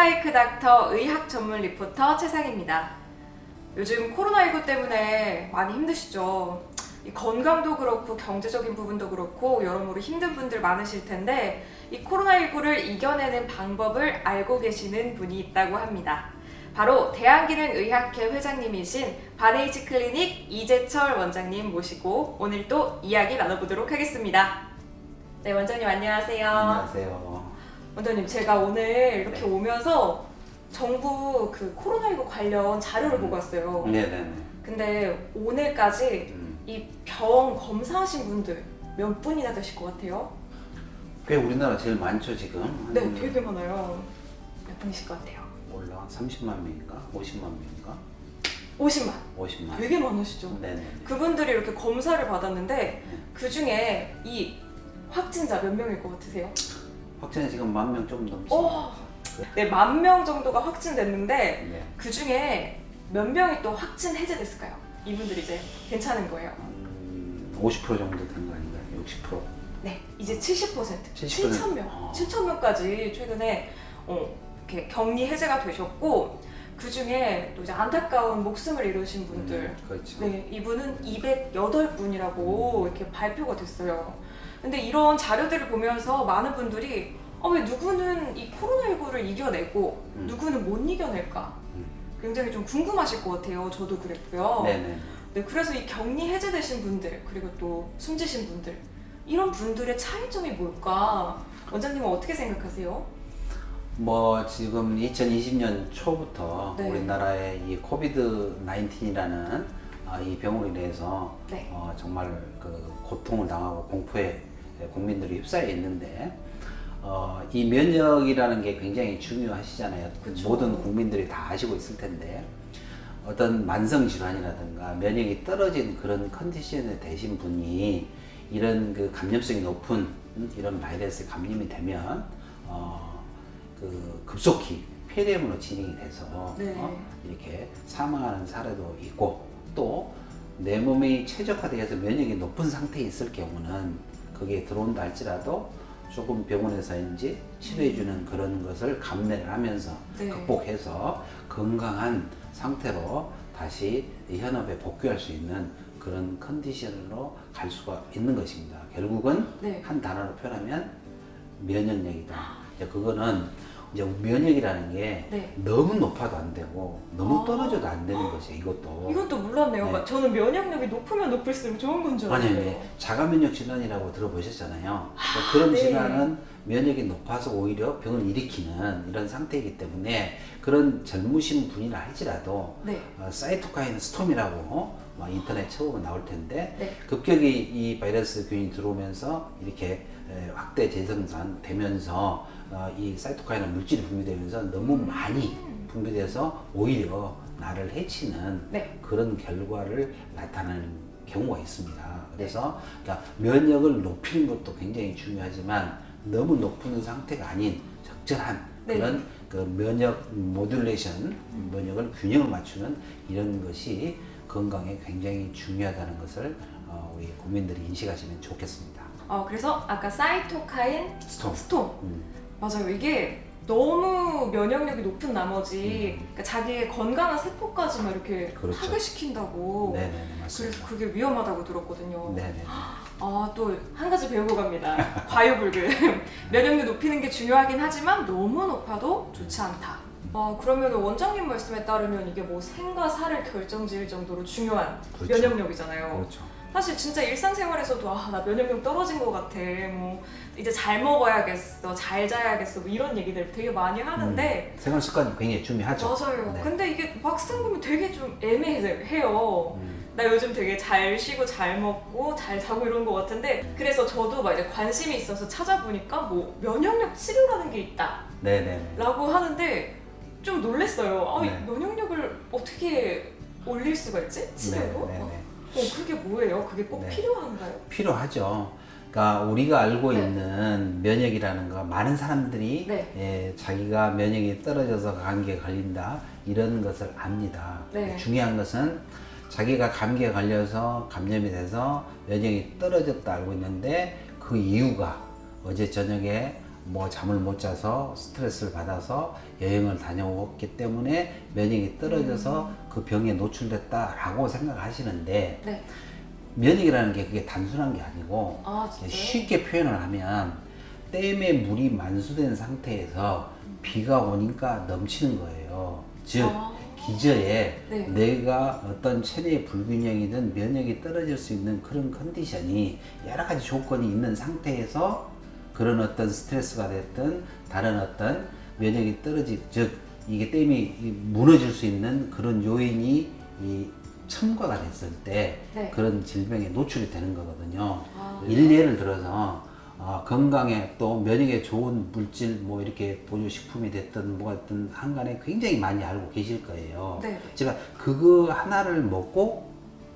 스파이크 닥터 의학 전문 리포터 최상입니다. 요즘 코로나19 때문에 많이 힘드시죠? 이 건강도 그렇고 경제적인 부분도 그렇고 여러모로 힘든 분들 많으실 텐데 이 코로나19를 이겨내는 방법을 알고 계시는 분이 있다고 합니다. 바로 대한기능의학회 회장님이신 바네이치 클리닉 이재철 원장님 모시고 오늘 또 이야기 나눠보도록 하겠습니다. 네, 원장님 안녕하세요. 안녕하세요. 원장님, 제가 오늘 이렇게 오면서 정부 그 코로나19 관련 자료를 보고 왔어요. 네네네. 근데 오늘까지 이 병 검사하신 분들 몇 분이나 되실 것 같아요? 꽤 우리나라 제일 많죠 지금? 네, 되게 많아요. 몇 분이실 것 같아요? 몰라, 30만 명인가? 50만 명인가? 50만. 50만. 되게 많으시죠? 네네. 그분들이 이렇게 검사를 받았는데 네. 그 중에 이 확진자 몇 명일 것 같으세요? 확진이 지금 10,000명 좀 넘지. 네, 10,000명 정도가 확진됐는데 네. 그 중에 몇 명이 또 확진 해제됐을까요? 이분들이 이제 괜찮은 거예요. 50% 정도 된 거 아닌가요? 60%? 네, 이제 70%, 70%. 7,000명, 7,000명까지 최근에 이렇게 격리 해제가 되셨고 그 중에 또 이제 안타까운 목숨을 잃으신 분들, 그렇죠. 네, 이분은 208분이라고 이렇게 발표가 됐어요. 근데 이런 자료들을 보면서 많은 분들이 왜 누구는 이 코로나19를 이겨내고 누구는 못 이겨낼까? 굉장히 좀 궁금하실 것 같아요. 저도 그랬고요. 네네. 네, 그래서 이 격리 해제되신 분들 그리고 또 숨지신 분들 이런 분들의 차이점이 뭘까? 원장님은 어떻게 생각하세요? 뭐 지금 2020년 초부터 네. 우리나라에 이 코비드 19이라는 이 병으로 인해서 네. 정말 그 고통을 당하고 공포에 국민들이 휩싸여 있는데 이 면역이라는 게 굉장히 중요하시잖아요. 그쵸. 모든 국민들이 다 아시고 있을 텐데 어떤 만성 질환이라든가 면역이 떨어진 그런 컨디션에 되신 분이 이런 그 감염성이 높은 이런 바이러스에 감염이 되면 그 급속히 폐렴으로 진행이 돼서 네. 이렇게 사망하는 사례도 있고 또 내 몸이 최적화되어서 면역이 높은 상태에 있을 경우는 그게 들어온다 할지라도 조금 병원에서인지 치료해주는 그런 것을 감내를 하면서 네. 극복해서 건강한 상태로 다시 현업에 복귀할 수 있는 그런 컨디션으로 갈 수가 있는 것입니다. 결국은 네. 한 단어로 표현하면 면역력이다. 이제 그거는 이제 면역이라는 게 네. 너무 높아도 안 되고 너무 아. 떨어져도 안 되는 것이에요. 이것도. 이것도 몰랐네요. 네. 저는 면역력이 높으면 높을수록 좋은 건 줄 아니, 알았어요. 아니, 자가면역 질환이라고 들어보셨잖아요. 그런 네. 질환은 면역이 높아서 오히려 병을 일으키는 이런 상태이기 때문에 그런 젊으신 분이라 할지라도 네. 사이토카인 스톰이라고 인터넷 쳐보면 나올 텐데 네. 급격히 이 바이러스 균이 들어오면서 이렇게 확대 재생산 되면서 이 사이토카인 물질이 분비되면서 너무 많이 분비돼서 오히려 나를 해치는 네. 그런 결과를 나타내는 경우가 있습니다. 그래서 그러니까 면역을 높이는 것도 굉장히 중요하지만 너무 높은 상태가 아닌 적절한 네. 그런 그 면역 모듈레이션, 면역을 균형을 맞추는 이런 것이 건강에 굉장히 중요하다는 것을 우리 국민들이 인식하시면 좋겠습니다. 그래서 아까 사이토카인 스톰. 스톰. 맞아요. 이게 너무 면역력이 높은 나머지 그러니까 자기의 건강한 세포까지 막 이렇게 그렇죠. 파괴시킨다고. 네네 맞습니다. 그래서 그게 위험하다고 들었거든요. 네네. 또 한 가지 배우고 갑니다. 과유불급. 면역력 높이는 게 중요하긴 하지만 너무 높아도 좋지 않다. 그러면 원장님 말씀에 따르면 이게 뭐 생과 사를 결정지을 정도로 중요한 그렇죠. 면역력이잖아요. 그렇죠. 사실 진짜 일상생활에서도 나 면역력 떨어진 것 같아. 뭐 이제 잘 먹어야겠어, 잘 자야겠어, 뭐 이런 얘기들 되게 많이 하는데 생활 습관이 굉장히 중요하죠. 맞아요. 네. 근데 이게 막상 보면 되게 좀 애매해요. 나 요즘 되게 잘 쉬고 잘 먹고 잘 자고 이런 것 같은데 그래서 저도 막 이제 관심이 있어서 찾아보니까 뭐 면역력 치료라는 게 있다 네네. 라고 하는데 좀 놀랬어요. 네. 이 면역력을 어떻게 올릴 수가 있지? 치료로? 네네. 그게 뭐예요? 그게 꼭 네. 필요한가요? 필요하죠. 그러니까 우리가 알고 네. 있는 면역이라는 거 많은 사람들이 네. 자기가 면역이 떨어져서 감기에 걸린다 이런 것을 압니다. 네. 중요한 것은 자기가 감기에 걸려서 감염이 돼서 면역이 떨어졌다 알고 있는데 그 이유가 어제 저녁에 뭐 잠을 못 자서 스트레스를 받아서 여행을 다녀왔기 때문에 면역이 떨어져서 그 병에 노출됐다라고 생각하시는데 네. 면역이라는 게 그게 단순한 게 아니고 아, 진짜요? 쉽게 표현을 하면 댐에 물이 만수된 상태에서 비가 오니까 넘치는 거예요. 즉 아. 기저에 네. 내가 어떤 체내의 불균형이든 면역이 떨어질 수 있는 그런 컨디션이 여러 가지 조건이 있는 상태에서 그런 어떤 스트레스가 됐든 다른 어떤 면역이 즉 이게 댐이 무너질 수 있는 그런 요인이 첨가가 됐을 때 네. 그런 질병에 노출이 되는 거거든요. 아. 예를 들어서 건강에 또 면역에 좋은 물질 뭐 이렇게 보조식품이 됐든 뭐가 됐든 한간에 굉장히 많이 알고 계실 거예요. 네. 제가 그거 하나를 먹고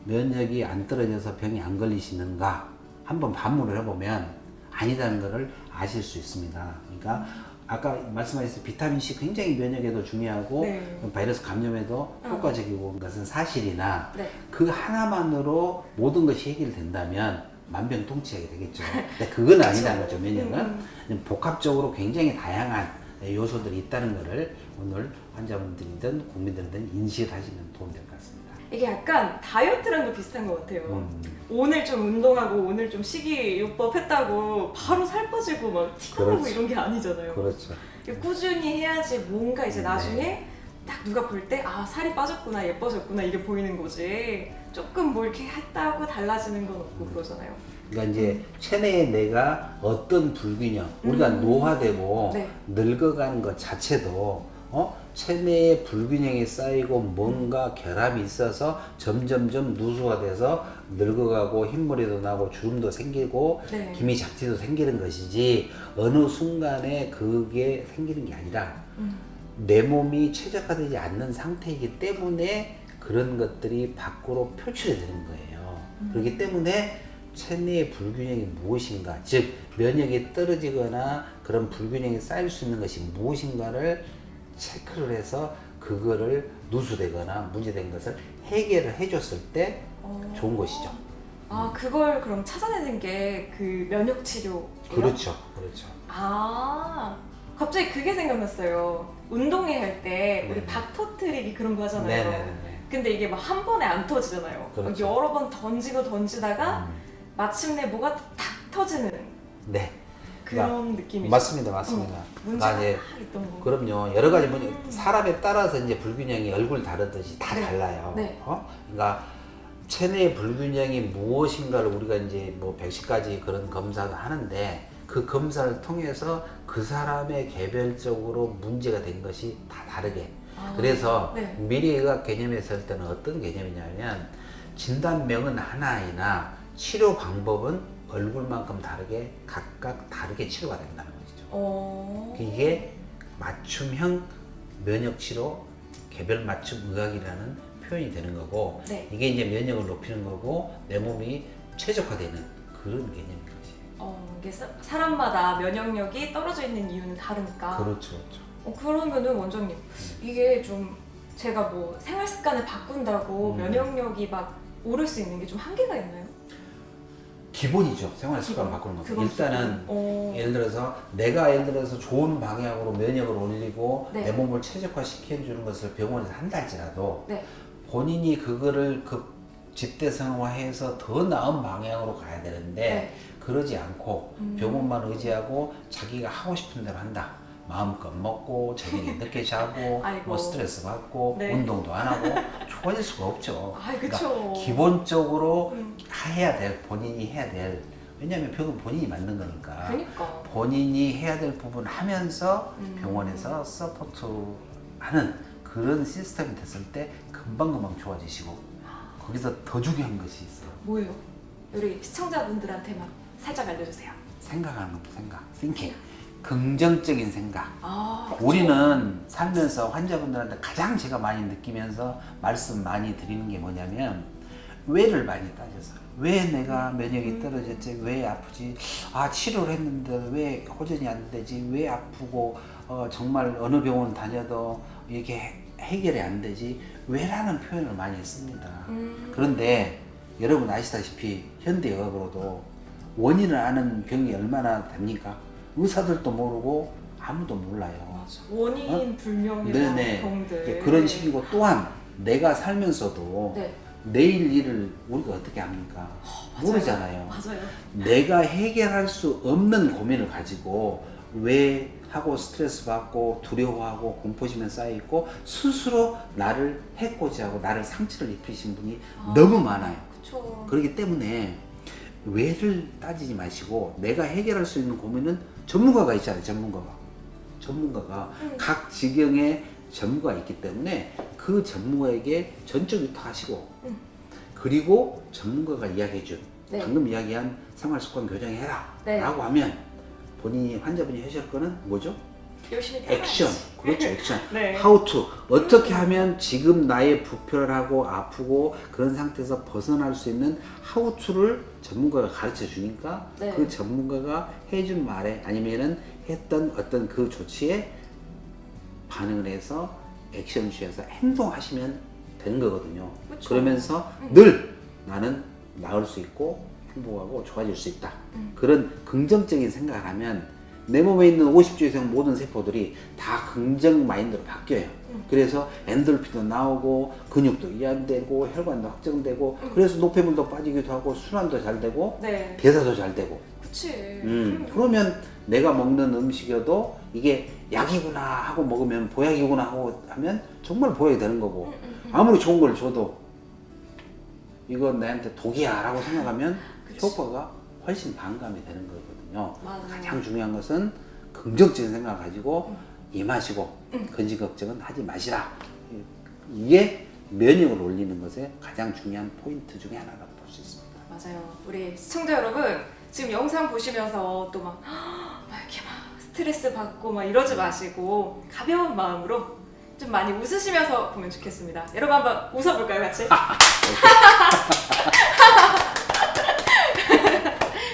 면역이 안 떨어져서 병이 안 걸리시는가 한번 반문을 해보면 아니다는 것을 아실 수 있습니다. 그러니까 아까 말씀하셨듯이 비타민C 굉장히 면역에도 중요하고 네. 바이러스 감염에도 효과적이고 것은 사실이나 네. 그 하나만으로 모든 것이 해결된다면 만병통치약이 되겠죠. 근데 그건 아니라는 거죠. 면역은 복합적으로 굉장히 다양한 요소들이 있다는 것을 오늘 환자분들이든 국민들이든 인식을 하시면 도움이 될 것 같습니다. 이게 약간 다이어트랑도 비슷한 것 같아요. 오늘 좀 운동하고 오늘 좀 식이요법 했다고 바로 살 빠지고 막 티가 나고 그렇죠. 이런 게 아니잖아요. 그렇죠. 꾸준히 해야지 뭔가 이제 네. 나중에 딱 누가 볼 때 아 살이 빠졌구나 예뻐졌구나 이게 보이는 거지 조금 뭐 이렇게 했다고 달라지는 건 없고 그러잖아요. 그러니까 이제 체내에 내가 어떤 불균형, 우리가 노화되고 네. 늙어가는 것 자체도 체내에 불균형이 쌓이고 뭔가 결함이 있어서 점점점 누수가 돼서 늙어가고 흰머리도 나고 주름도 생기고 네. 기미잡티도 생기는 것이지 어느 순간에 그게 생기는 게 아니라 내 몸이 최적화되지 않는 상태이기 때문에 그런 것들이 밖으로 표출이 되는 거예요. 그렇기 때문에 체내의 불균형이 무엇인가, 즉 면역이 떨어지거나 그런 불균형이 쌓일 수 있는 것이 무엇인가를 체크를 해서 그거를 누수되거나 문제된 것을 해결을 해줬을 때 좋은 것이죠. 아 그걸 그럼 찾아내는 게 그 면역 치료예요? 그렇죠, 그렇죠. 아 갑자기 그게 생각났어요. 운동회 할 때 우리 네네. 박 터트리기 그런 거 하잖아요. 네네네. 근데 이게 막 한 번에 안 터지잖아요. 그렇죠. 막 여러 번 던지고 던지다가 마침내 뭐가 탁 터지는 네. 그런 느낌이죠. 맞습니다, 맞습니다. 문제가 이제 딱 있던 거. 그럼요. 여러 가지 사람에 따라서 이제 불균형이 얼굴 다르듯이 다 네. 달라요. 네. 그러니까 체내 불균형이 무엇인가를 우리가 이제 뭐 110가지 그런 검사를 하는데 그 검사를 통해서 그 사람의 개별적으로 문제가 된 것이 다 다르게. 그래서 네. 미래의학 개념에서 할 때는 어떤 개념이냐면 진단명은 하나이나 치료 방법은 얼굴만큼 다르게 각각 다르게 치료가 된다는 것이죠. 이게 맞춤형 면역치료, 개별 맞춤 의학이라는 표현이 되는 거고 네. 이게 이제 면역을 높이는 거고 내 몸이 최적화되는 그런 개념인 것이에요. 이게 사람마다 면역력이 떨어져 있는 이유는 다르니까. 그렇죠, 그렇죠. 그러면은 원장님 이게 좀 제가 뭐 생활 습관을 바꾼다고 면역력이 막 오를 수 있는 게 좀 한계가 있나요? 기본이죠. 생활 습관 바꾸는 거. 그건 일단은 기본. 예를 들어서 내가 예를 들어서 좋은 방향으로 면역을 올리고 네. 내 몸을 최적화시켜 주는 것을 병원에서 한달지라도 네. 본인이 그거를 집대성화해서 더 나은 방향으로 가야 되는데 네. 그러지 않고 병원만 의지하고 자기가 하고 싶은 대로 한다. 마음껏 먹고 저녁에 늦게 자고 아이고. 뭐 스트레스 받고 네. 운동도 안 하고 좋아질 수가 없죠. 그쵸. 기본적으로 해야 될 본인이 해야 될 왜냐하면 병은 본인이 만든 거니까 그러니까. 본인이 해야 될 부분 하면서 병원에서 서포트하는 그런 시스템이 됐을 때 금방금방 좋아지시고 거기서 더 중요한 것이 있어요. 뭐예요? 우리 시청자분들한테만 살짝 알려주세요. 생각하는 것도 thinking. 긍정적인 생각. 그쵸. 우리는 살면서 환자분들한테 가장 제가 많이 느끼면서 말씀 많이 드리는 게 뭐냐면 왜를 많이 따져서 왜 내가 면역이 떨어졌지? 왜 아프지? 치료를 했는데 왜 호전이 안 되지? 왜 아프고 정말 어느 병원 다녀도 이렇게 해결이 안 되지? 왜라는 표현을 많이 씁니다. 그런데 여러분 아시다시피 현대의학으로도 원인을 아는 병이 얼마나 됩니까? 의사들도 모르고 아무도 몰라요. 맞아. 원인 불명의 네네. 병들. 그런 식이고 또한 내가 살면서도 네. 내일 일을 우리가 어떻게 합니까? 맞아요. 모르잖아요. 맞아요. 내가 해결할 수 없는 고민을 가지고 왜 하고 스트레스 받고 두려워하고 공포심에 쌓여 있고 스스로 나를 해코지 하고 나를 상처를 입히신 분이 너무 많아요. 그쵸. 그렇기 때문에 왜를 따지지 마시고 내가 해결할 수 있는 고민은 전문가가 있잖아요. 전문가가 각 지경에 전문가가 있기 때문에 그 전문가에게 전적 위탁하시고 그리고 전문가가 이야기해준 네. 방금 이야기한 생활습관 교정해라 네. 라고 하면 본인이 환자분이 하실 거는 뭐죠? 열심히 액션. 따라야지. 그렇죠. 액션. 네. How to. 어떻게 하면 지금 나의 불편하고 아프고 그런 상태에서 벗어날 수 있는 how to를 전문가가 가르쳐 주니까 네. 그 전문가가 해준 말에 아니면은 했던 어떤 그 조치에 반응을 해서 액션을 취해서 행동하시면 되는 거거든요. 그쵸. 그러면서 늘 나는 나을 수 있고 행복하고 좋아질 수 있다. 그런 긍정적인 생각을 하면 내 몸에 있는 50조 이상 모든 세포들이 다 긍정 마인드로 바뀌어요. 그래서 엔돌핀도 나오고 근육도 이완되고 혈관도 확정되고 그래서 노폐물도 빠지기도 하고 순환도 잘 되고 네. 대사도 잘 되고 그치. 그러면 내가 먹는 음식이어도 이게 약이구나 하고 먹으면 보약이구나 하고 하면 정말 보약이 되는 거고 아무리 좋은 걸 줘도 이건 나한테 독이야 라고 생각하면 그치. 효과가 훨씬 반감이 되는 거거든요. 맞아요. 가장 중요한 것은 긍정적인 생각을 가지고 임하시고 근심 걱정은 하지 마시라. 이게 면역을 올리는 것의 가장 중요한 포인트 중에 하나라고 볼 수 있습니다. 맞아요. 우리 시청자 여러분 지금 영상 보시면서 또 막 이렇게 막 스트레스 받고 막 이러지 마시고 가벼운 마음으로 좀 많이 웃으시면서 보면 좋겠습니다. 여러분 한번 웃어볼까요, 같이?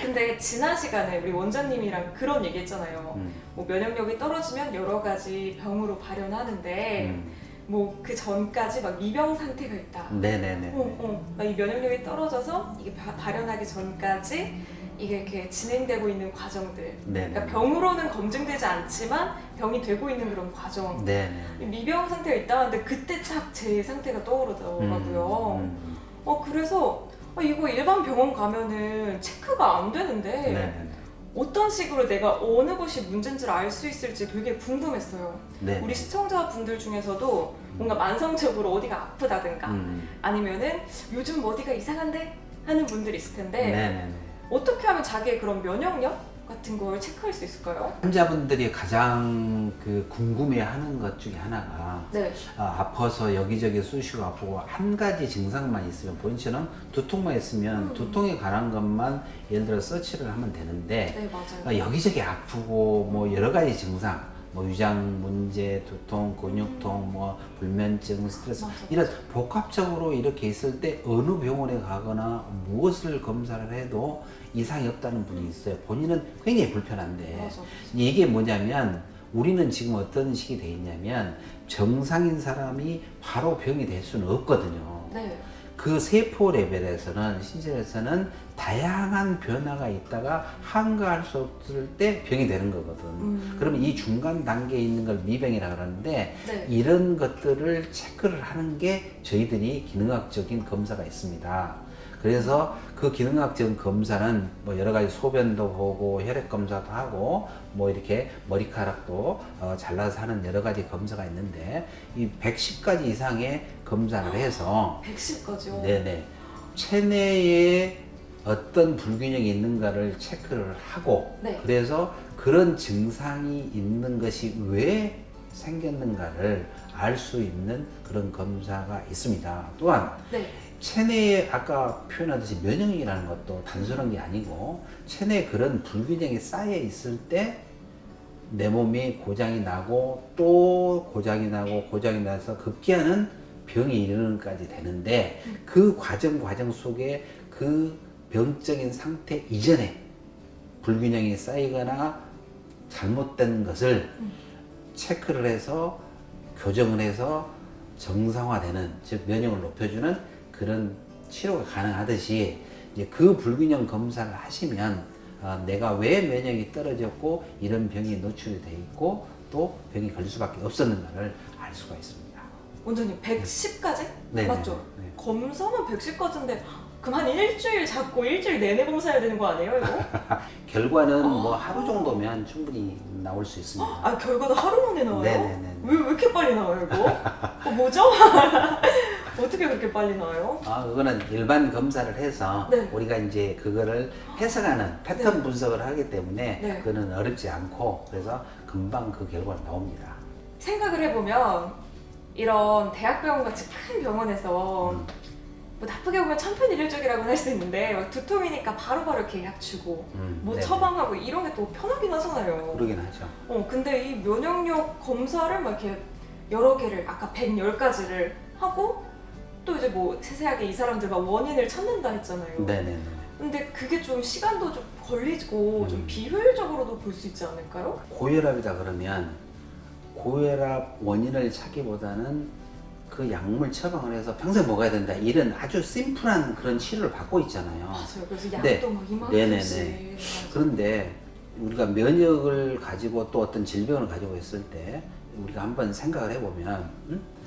근데 지난 시간에 우리 원장님이랑 그런 얘기 했잖아요. 뭐 면역력이 떨어지면 여러 가지 병으로 발현하는데 뭐 그 전까지 막 미병 상태가 있다. 네네네. 막 이 면역력이 떨어져서 이게 발현하기 전까지 이게 이렇게 진행되고 있는 과정들. 네네. 그러니까 병으로는 검증되지 않지만 병이 되고 있는 그런 과정. 네네. 이 미병 상태가 있다는데 그때 딱 제 상태가 떠오르더라고요. 그래서 이거 일반 병원 가면은 체크가 안 되는데 네네네. 어떤 식으로 내가 어느 것이 문제인지를 알 수 있을지 되게 궁금했어요. 네. 우리 시청자분들 중에서도 뭔가 만성적으로 어디가 아프다든가 아니면은 요즘 어디가 이상한데? 하는 분들이 있을 텐데 네네네. 어떻게 하면 자기의 그런 면역력 같은 걸 체크할 수 있을까요? 환자분들이 가장 궁금해하는 것 중에 하나가 네. 아파서 여기저기 쑤시고 아프고 한 가지 증상만 있으면 본인처럼 두통만 있으면 두통에 관한 것만 예를 들어 서치를 하면 되는데 네, 맞아요. 여기저기 아프고 뭐 여러 가지 증상 뭐 위장 문제, 두통, 근육통, 뭐 불면증, 스트레스 맞아. 이런 복합적으로 이렇게 있을 때 어느 병원에 가거나 무엇을 검사를 해도 이상이 없다는 분이 있어요. 본인은 굉장히 불편한데 맞아. 이게 뭐냐면 우리는 지금 어떤 식이 돼 있냐면 정상인 사람이 바로 병이 될 수는 없거든요. 네. 그 세포 레벨에서는 신체에서는 다양한 변화가 있다가 한가할 수 없을 때 병이 되는 거거든. 그러면 이 중간 단계에 있는 걸 미병이라 그러는데 네. 이런 것들을 체크를 하는 게 저희들이 기능학적인 검사가 있습니다. 그래서 그 기능학적 검사는 뭐 여러 가지 소변도 보고 혈액 검사도 하고 뭐 이렇게 머리카락도 잘라서 하는 여러 가지 검사가 있는데 이 110가지 이상의 검사를 해서 110까지요? 네네 체내에 어떤 불균형이 있는가를 체크를 하고 네. 그래서 그런 증상이 있는 것이 왜 생겼는가를 알 수 있는 그런 검사가 있습니다. 또한 네. 체내에 아까 표현하듯이 면역력이라는 것도 단순한 게 아니고 체내에 그런 불균형이 쌓여 있을 때 내 몸이 고장이 나고 또 고장이 나고 고장이 나서 급기야는 병이 이르는까지 되는데 그 과정 속에 그 병적인 상태 이전에 불균형이 쌓이거나 잘못된 것을 체크를 해서 교정을 해서 정상화되는 즉 면역을 높여주는 그런 치료가 가능하듯이 이제 그 불균형 검사를 하시면 내가 왜 면역이 떨어졌고 이런 병에 노출이 돼 있고 또 병이 걸릴 수밖에 없었는가를 알 수가 있습니다. 원장님 110까지? 네, 맞죠? 네, 네. 검사만 110까지인데 그럼 한 일주일 잡고 일주일 내내 검사해야 되는 거 아니에요 이거? 결과는 뭐 하루 정도면 충분히 나올 수 있습니다. 아 결과도 하루 만에 나와요? 네네네. 왜 이렇게 빨리 나와요 이거? 뭐죠? 어떻게 그렇게 빨리 나와요? 그거는 일반 검사를 해서 네. 우리가 이제 그거를 해석하는 패턴 네. 분석을 하기 때문에 네. 그거는 어렵지 않고 그래서 금방 그 결과가 나옵니다. 생각을 해보면 이런 대학병원 같이 큰 병원에서 뭐 나쁘게 보면 천편일률적이라고는 할 수 있는데 막 두통이니까 바로바로 이렇게 약 주고 뭐 네. 처방하고 이런 게 또 편하긴 하잖아요. 그러긴 하죠. 근데 이 면역력 검사를 막 이렇게 여러 개를 아까 110가지를 하고 또 이제 뭐 세세하게 이 사람들 막 원인을 찾는다 했잖아요. 네네네. 근데 그게 좀 시간도 좀 걸리고 좀 비효율적으로도 볼 수 있지 않을까요? 고혈압이다 그러면 고혈압 원인을 찾기보다는 그 약물 처방을 해서 평생 먹어야 된다 이런 아주 심플한 그런 치료를 받고 있잖아요. 맞아요. 그래서 약도 네. 막 이만큼씩. 네네네. 그런데 우리가 면역을 가지고 또 어떤 질병을 가지고 있을 때 우리가 한번 생각을 해보면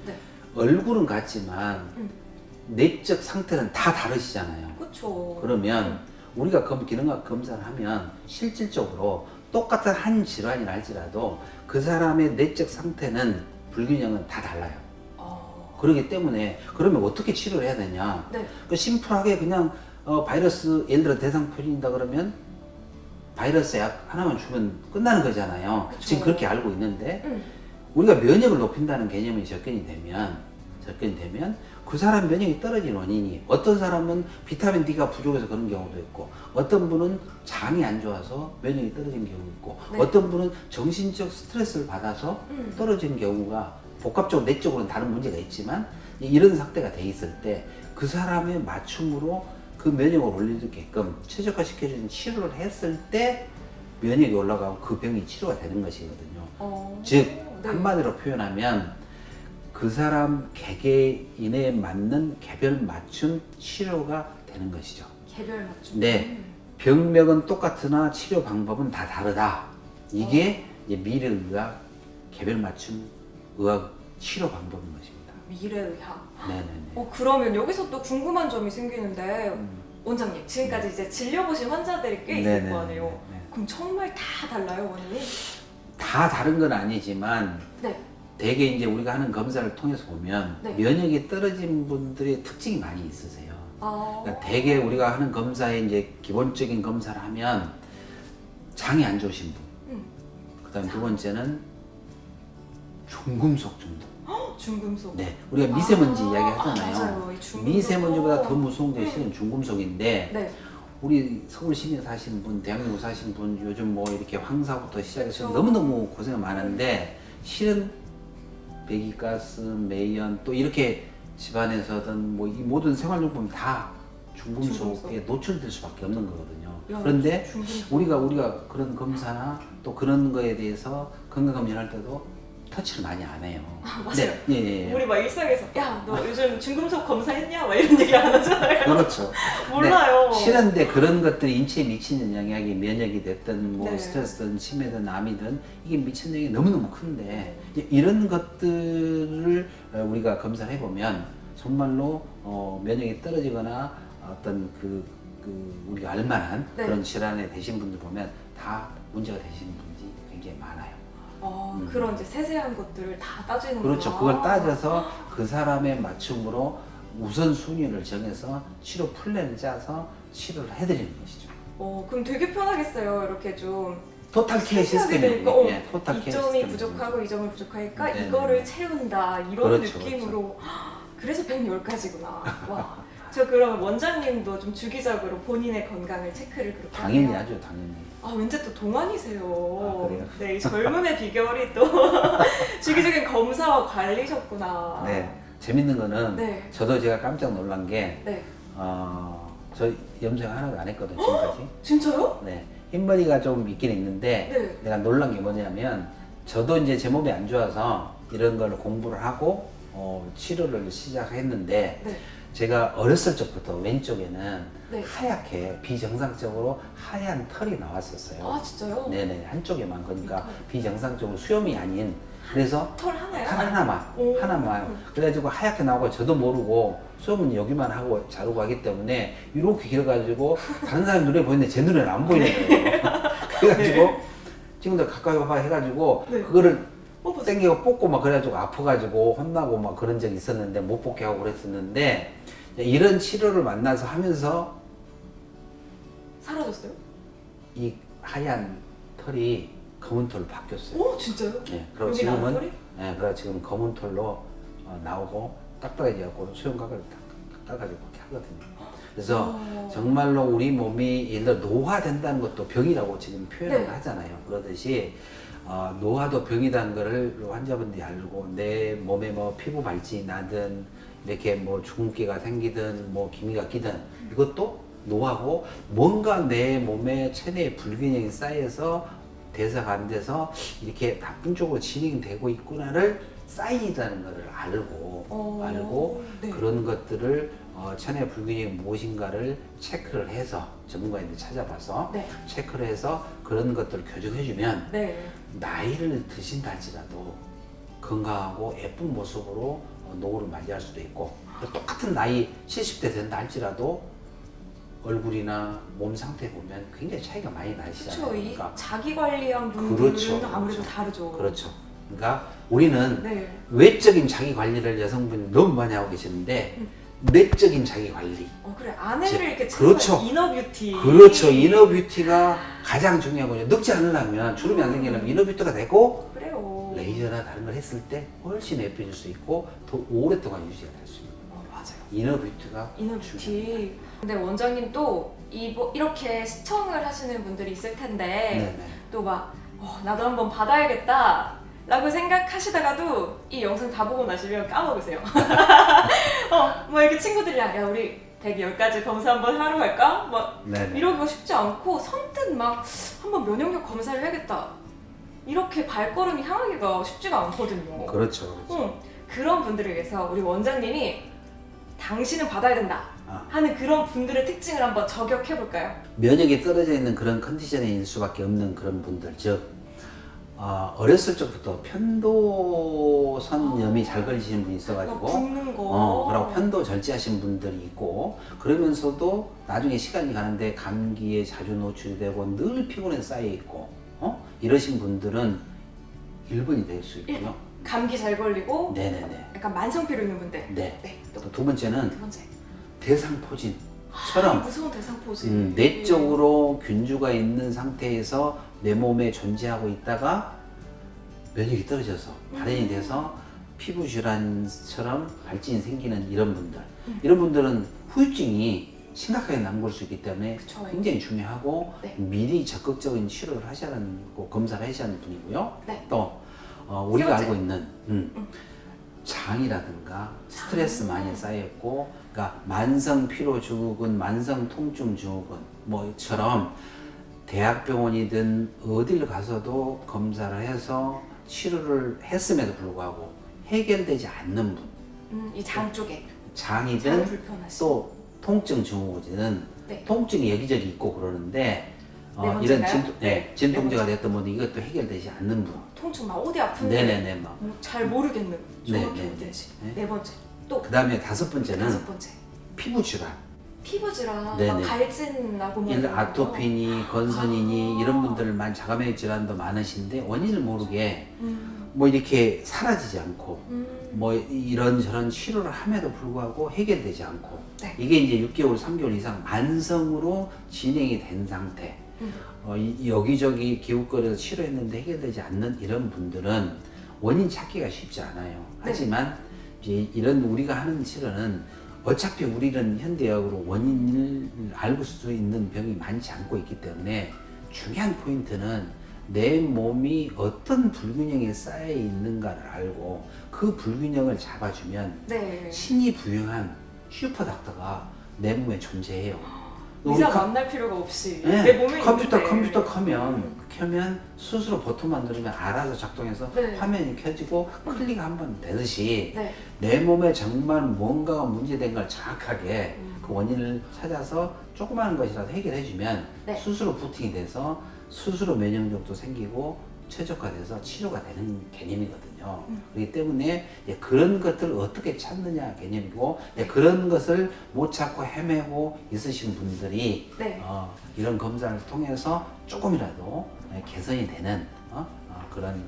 네. 얼굴은 같지만 음. 내적 상태는 다 다르시잖아요. 그렇죠. 그러면 우리가 기능학 검사를 하면 실질적으로 똑같은 한 질환이라 할지라도 그 사람의 내적 상태는 불균형은 다 달라요. 그렇기 때문에 그러면 어떻게 치료를 해야 되냐? 네. 그 심플하게 그냥 바이러스 예를 들어 대상포진이다 그러면 바이러스 약 하나만 주면 끝나는 거잖아요. 그쵸. 지금 그렇게 알고 있는데 우리가 면역을 높인다는 개념이 접근이 되면 그 사람 면역이 떨어진 원인이 어떤 사람은 비타민 D가 부족해서 그런 경우도 있고 어떤 분은 장이 안 좋아서 면역이 떨어진 경우도 있고 네. 어떤 분은 정신적 스트레스를 받아서 떨어진 경우가 복합적으로 내적으로는 다른 문제가 있지만 이런 상태가 돼 있을 때 그 사람의 맞춤으로 그 면역을 올리게끔 최적화시켜주는 치료를 했을 때 면역이 올라가고 그 병이 치료가 되는 것이거든요. 즉 네. 한마디로 표현하면 그 사람 개개인에 맞는 개별 맞춤 치료가 되는 것이죠. 개별 맞춤. 네. 병명은 똑같으나 치료 방법은 다 다르다. 이게 이제 미래의학 개별 맞춤 의학 치료 방법인 것입니다. 미래의학. 네네네. 그러면 여기서 또 궁금한 점이 생기는데 원장님 지금까지 이제 질려보신 환자들이 꽤 있을 네네네. 거 아니에요. 네. 그럼 정말 다 달라요 원인이? 다 다른 건 아니지만 네. 대개 이제 우리가 하는 검사를 통해서 보면 네. 면역이 떨어진 분들의 특징이 많이 있으세요. 아. 그러니까 대개 우리가 하는 검사에 이제 기본적인 검사를 하면 장이 안 좋으신 분, 그다음 두 번째는 중금속 중독. 중금속. 네, 우리가 미세먼지 아, 이야기 하잖아요. 맞아요. 이 중금속. 미세먼지보다 더 무서운 게 실은 중금속인데 네. 우리 서울 시내 사시는 분, 대한민국 사시는 분 요즘 뭐 이렇게 황사부터 시작해서 그쵸. 너무너무 고생 많은데 실은 배기가스, 매연 또 이렇게 집안에서든 뭐 이 모든 생활용품이 다 중금속에 노출될 수밖에 없는 거거든요. 야, 그런데 중금속. 우리가 그런 검사나 또 그런 거에 대해서 건강검진할 때도 터치를 많이 안 해요. 맞아요. 네, 예, 예. 우리 막 일상에서 야 너 요즘 중금속 검사했냐? 막 이런 얘기 안 하잖아요. 그렇죠. 몰라요. 네, 실은데 그런 것들이 인체에 미치는 영향이 면역이 됐든 뭐 네. 스트레스든 치매든 암이든 이게 미치는 영향이 너무너무 큰데 이런 것들을 우리가 검사를 해보면 정말로 면역이 떨어지거나 어떤 우리가 알만한 네. 그런 질환에 되신 분들 보면 다 문제가 되시는 분들이 굉장히 많아요. 그런 이제 세세한 것들을 다 따지는구나. 그렇죠. 그걸 따져서 그 사람의 맞춤으로 우선순위를 정해서 치료 플랜을 짜서 치료를 해드리는 것이죠. 그럼 되게 편하겠어요. 이렇게 좀 토탈 케어 세세하게 시스템이 되니까 예, 토탈 이 케어 점이 시스템이 부족하고 이 점이 부족하니까 네네. 이거를 채운다 이런 그렇죠, 느낌으로 그래서 110가지구나. 와. 저 그럼 원장님도 좀 주기적으로 본인의 건강을 체크를 그렇게 당연히 하세요? 하죠, 당연히. 왠지 또 동안이세요. 아, 그래요? 네, 이 젊음의 비결이 또 주기적인 검사와 관리셨구나. 네, 재밌는 거는 네. 저도 제가 깜짝 놀란 게 네. 저 염색 하나도 안 했거든 지금까지. 진짜요? 네, 흰머리가 좀 있긴 있는데 네. 내가 놀란 게 뭐냐면 저도 이제 제 몸이 안 좋아서 이런 걸 공부를 하고 치료를 시작했는데 네. 제가 어렸을 적부터 왼쪽에는 네. 하얗게 비정상적으로 하얀 털이 나왔었어요. 아 진짜요? 네네, 한쪽에만. 그러니까 털. 비정상적으로 수염이 아닌, 그래서 털 하나요? 털 하나만 오. 하나만 그래가지고 하얗게 나오고 저도 모르고 수염은 여기만 하고 자르고 하기 때문에 이렇게 길어가지고 다른 사람 눈에 보이는데 제 눈에는 안 보이는 거예요. 그래가지고 지금도 가까이 와봐 해가지고 네. 그거를 봤어요. 땡기고 뽑고 막 그래가지고 아파가지고 혼나고 막 그런 적이 있었는데 못 뽑게 하고 그랬었는데, 이런 치료를 만나서 하면서 사라졌어요? 이 하얀 털이 검은 털로 바뀌었어요. 오 진짜요? 네, 그리고 여기 나온 지금은 털이? 그래 지금 검은 털로 나오고 딱딱해져갖고 수영각을 닦아가지고 이렇게 하거든요. 그래서 정말로 우리 몸이 예를 들어 노화된다는 것도 병이라고 지금 표현을 네. 하잖아요. 그러듯이 노화도 병이라는 거를 환자분들이 알고, 내 몸에 뭐 피부 발진이 나든 이렇게 뭐 주근깨가 생기든 뭐 기미가 끼든 이것도 노화고, 뭔가 내 몸에 체내에 불균형이 쌓여서 대사가 안 돼서 이렇게 나쁜 쪽으로 진행되고 있구나를 사인이라는 것을 알고 네. 그런 것들을 체내 불균형이 무엇인가를 체크를 해서 전문가인들 찾아봐서 네. 체크를 해서 그런 것들을 교정해주면 네. 나이를 드신다 할지라도 건강하고 예쁜 모습으로 노후를 맞이할 수도 있고, 똑같은 나이 70대 된다 할지라도 얼굴이나 몸 상태 보면 굉장히 차이가 많이 나시잖아요. 그렇죠. 이 자기 관리한 분들은 그렇죠. 아무래도 다르죠. 그렇죠. 그러니까 우리는 네. 외적인 자기 관리를 여성분이 너무 많이 하고 계시는데 내적인 자기 관리. 그래 아내를 이렇게 그렇죠. 찾는 이너 뷰티. 그렇죠. 이너 뷰티가 가장 중요하거든요. 늙지 않으려면, 주름이 안 생기려면 이너 뷰티가 되고, 그래요. 레이저나 다른 걸 했을 때 훨씬 예뻐질 수 있고 더 오랫동안 유지가 될 수 있는 맞아요. 이너 뷰티가 이너 뷰티. 근데 원장님 또 이렇게 시청을 하시는 분들이 있을 텐데 네네. 또 막 나도 한번 받아야겠다 라고 생각하시다가도 이 영상 다 보고 나시면 까먹으세요. 뭐 이렇게 친구들이랑 야 우리 110가지 검사 한번 하러 갈까? 막 네네. 이러기가 쉽지 않고 선뜻 막 한번 면역력 검사를 해야겠다 이렇게 발걸음이 향하기가 쉽지가 않거든요. 그렇죠. 그런 분들을 위해서 우리 원장님이 당신은 받아야 된다 하는 그런 분들의 특징을 한번 저격해볼까요? 면역이 떨어져 있는 그런 컨디션일 수밖에 없는 그런 분들, 즉 어렸을 적부터 편도선염이 잘 걸리시는 분이 있어가지고 붓는 거. 그리고 편도 절제하신 분들이 있고, 그러면서도 나중에 시간이 가는데 감기에 자주 노출되고 늘 피곤에 쌓여 있고 이러신 분들은 1번이 될 수 있고요. 감기 잘 걸리고 네네네. 약간 만성피로 있는 분들. 네. 네. 또 두 번째는 두 번째. 대상포진처럼 무서운 대상포지. 내적으로 균주가 있는 상태에서 내 몸에 존재하고 있다가 면역이 떨어져서 발현이 돼서 피부 질환처럼 발진이 생기는 이런 분들. 이런 분들은 후유증이 심각하게 남을 수 있기 때문에 그쵸. 굉장히 중요하고 네. 미리 적극적인 치료를 하셔야 하는 거, 검사를 하셔야 하는 분이고요. 네. 또 우리가 세 번째. 알고 있는 장이라든가 스트레스 많이 쌓였고, 그러니까 만성 피로 증후군, 만성 통증 증후군 뭐처럼 대학병원이든 어딜 가서도 검사를 해서 치료를 했음에도 불구하고 해결되지 않는 분, 이 장 쪽에 장이 장이든 불편하신. 또 통증 증후군이든 네. 통증이 여기저기 있고 그러는데 네 이런 번째인가요? 네. 진통제가 네 됐던 분들 이것도 해결되지 않는 분. 통증 막 어디 아픈데 네네네. 막. 잘 모르겠는 네, 정확히 네, 어딘지. 네. 네 번째. 또 그 다음에 다섯 번째는 다섯 번째. 피부 질환. 피부 질환, 네네. 막 갈진 나고 막 예를 들어 이런 거. 아토피니, 건선이니 아. 이런 분들만 자가면역 질환도 많으신데 원인을 모르게 음, 뭐 이렇게 사라지지 않고 음, 뭐 이런저런 치료를 함에도 불구하고 해결되지 않고 네. 이게 이제 6개월, 3개월 이상 만성으로 진행이 된 상태. 여기저기 기웃거려서 치료했는데 해결되지 않는 이런 분들은 원인 찾기가 쉽지 않아요. 네. 하지만 이제 이런 우리가 하는 치료는 어차피 우리는 현대의학으로 원인을 알고 수 있는 병이 많지 않고 있기 때문에 중요한 포인트는 내 몸이 어떤 불균형에 쌓여 있는가를 알고 그 불균형을 잡아주면 네. 신이 부여한 슈퍼닥터가 내 몸에 존재해요. 의사 우리 만날 필요가 없이 네, 내 몸에 컴퓨터 있는데. 켜면 스스로 버튼만 누르면 알아서 작동해서 네. 화면이 켜지고 클릭 한 번 되듯이 네. 내 몸에 정말 뭔가가 문제된 걸 정확하게 음. 그 원인을 찾아서 조그마한 것이라도 해결해주면 네. 스스로 부팅이 돼서 스스로 면역력도 생기고 최적화돼서 치료가 되는 개념이거든요. 그렇기 때문에 이제 그런 것들을 어떻게 찾느냐 개념이고 이제 그런 것을 못 찾고 헤매고 있으신 분들이 네. 이런 검사를 통해서 조금이라도 개선이 되는 그런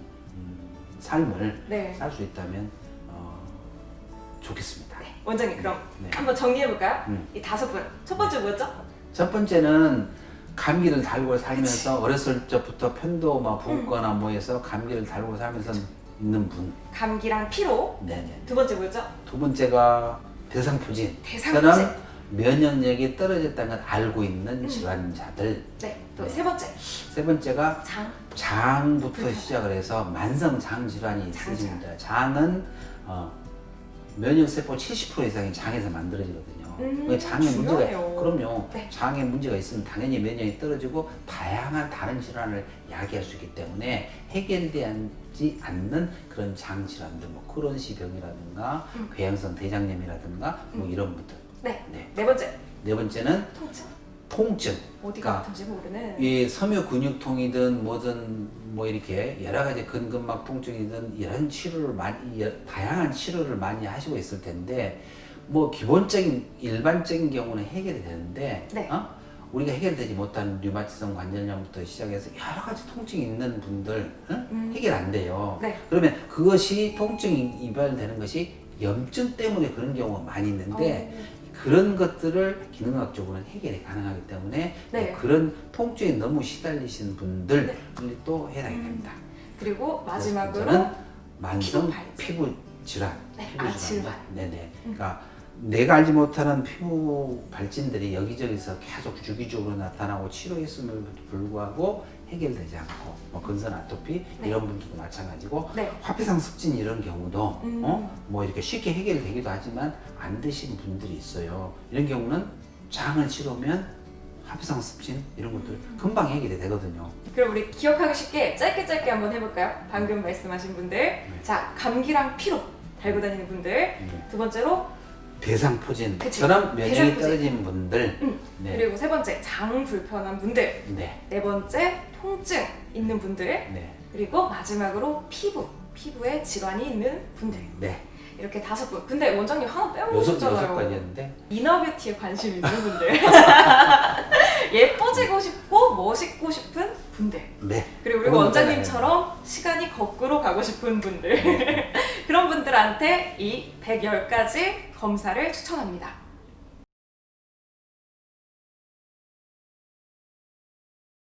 삶을 네. 살 수 있다면 좋겠습니다. 원장님 그럼 네. 한번 정리해볼까요? 음. 이 5분. 첫 번째 뭐였죠? 첫 번째는 감기를 달고 살면서 어렸을 적부터 편도 막 붓거나 뭐 해서 감기를 달고 살면서 있는 분. 감기랑 피로. 네네. 두 번째 뭐였죠? 두 번째가 대상포진. 대상포진. 저는 면역력이 떨어졌다는 걸 알고 있는 질환자들. 네. 또 네. 세 번째. 세 번째가 장. 장부터 시작을 해서 만성 장 질환이 있으십니다. 장은 면역세포 70% 이상이 장에서 만들어지거든요. 장에 문제가 중요해요. 그럼요. 네. 장에 문제가 있으면 당연히 면역이 떨어지고 다양한 다른 질환을 야기할 수 있기 때문에 해결되지 않는 그런 장 질환들, 뭐 크론시 병이라든가 궤양성 대장염이라든가 뭐 이런 분들. 네. 네. 네 번째. 네 번째는 통증. 통증. 어디가 그러니까 아픈지 모르는. 이 섬유 근육통이든 뭐든 뭐 이렇게 여러 가지 근근막 통증이든 이런 치료를 다양한 치료를 많이 하시고 있을 텐데 뭐 기본적인 일반적인 경우는 해결이 되는데 네. 우리가 해결되지 못한 류마티성 관절염부터 시작해서 여러 가지 통증이 있는 분들 해결 안 돼요. 네. 그러면 그것이 통증이 유발되는 것이 염증 때문에 그런 경우가 많이 있는데 그런 것들을 기능학적으로는 해결이 가능하기 때문에 네. 그런 통증에 너무 시달리신 분들이 또 해당이 됩니다. 그리고 마지막으로 저는 만성 피부 발진. 피부 질환. 네. 피부 질환. 네네. 그러니까 내가 알지 못하는 피부 발진들이 여기저기서 계속 주기적으로 나타나고 치료했음에도 불구하고 해결되지 않고 뭐 건선 아토피 네. 이런 분들도 마찬가지고 네. 화폐상 습진 이런 경우도 뭐 이렇게 쉽게 해결되기도 하지만 안 되신 분들이 있어요. 이런 경우는 장을 치료면 화폐상 습진 이런 것들 금방 해결이 되거든요. 그럼 우리 기억하기 쉽게 짧게 한번 해볼까요? 방금 말씀하신 분들. 자, 감기랑 피로 달고 다니는 분들. 두 번째로 대상포진처럼 면역이 대상포진. 떨어진 분들. 네. 그리고 세 번째 장 불편한 분들. 네. 네 번째 통증 있는 분들. 네. 그리고 마지막으로 피부에 질환이 있는 분들. 네. 이렇게 5분. 근데 원장님 하나 여섯 빼먹으셨잖아요. 가지였는데. 이너뷰티에 관심 있는 분들. 예뻐지고 싶고 멋있고 싶은 분들. 네. 그리고 우리 그런 원장님처럼 시간이 거꾸로 가고 싶은 분들. 그런 분들한테 이 110가지 검사를 추천합니다.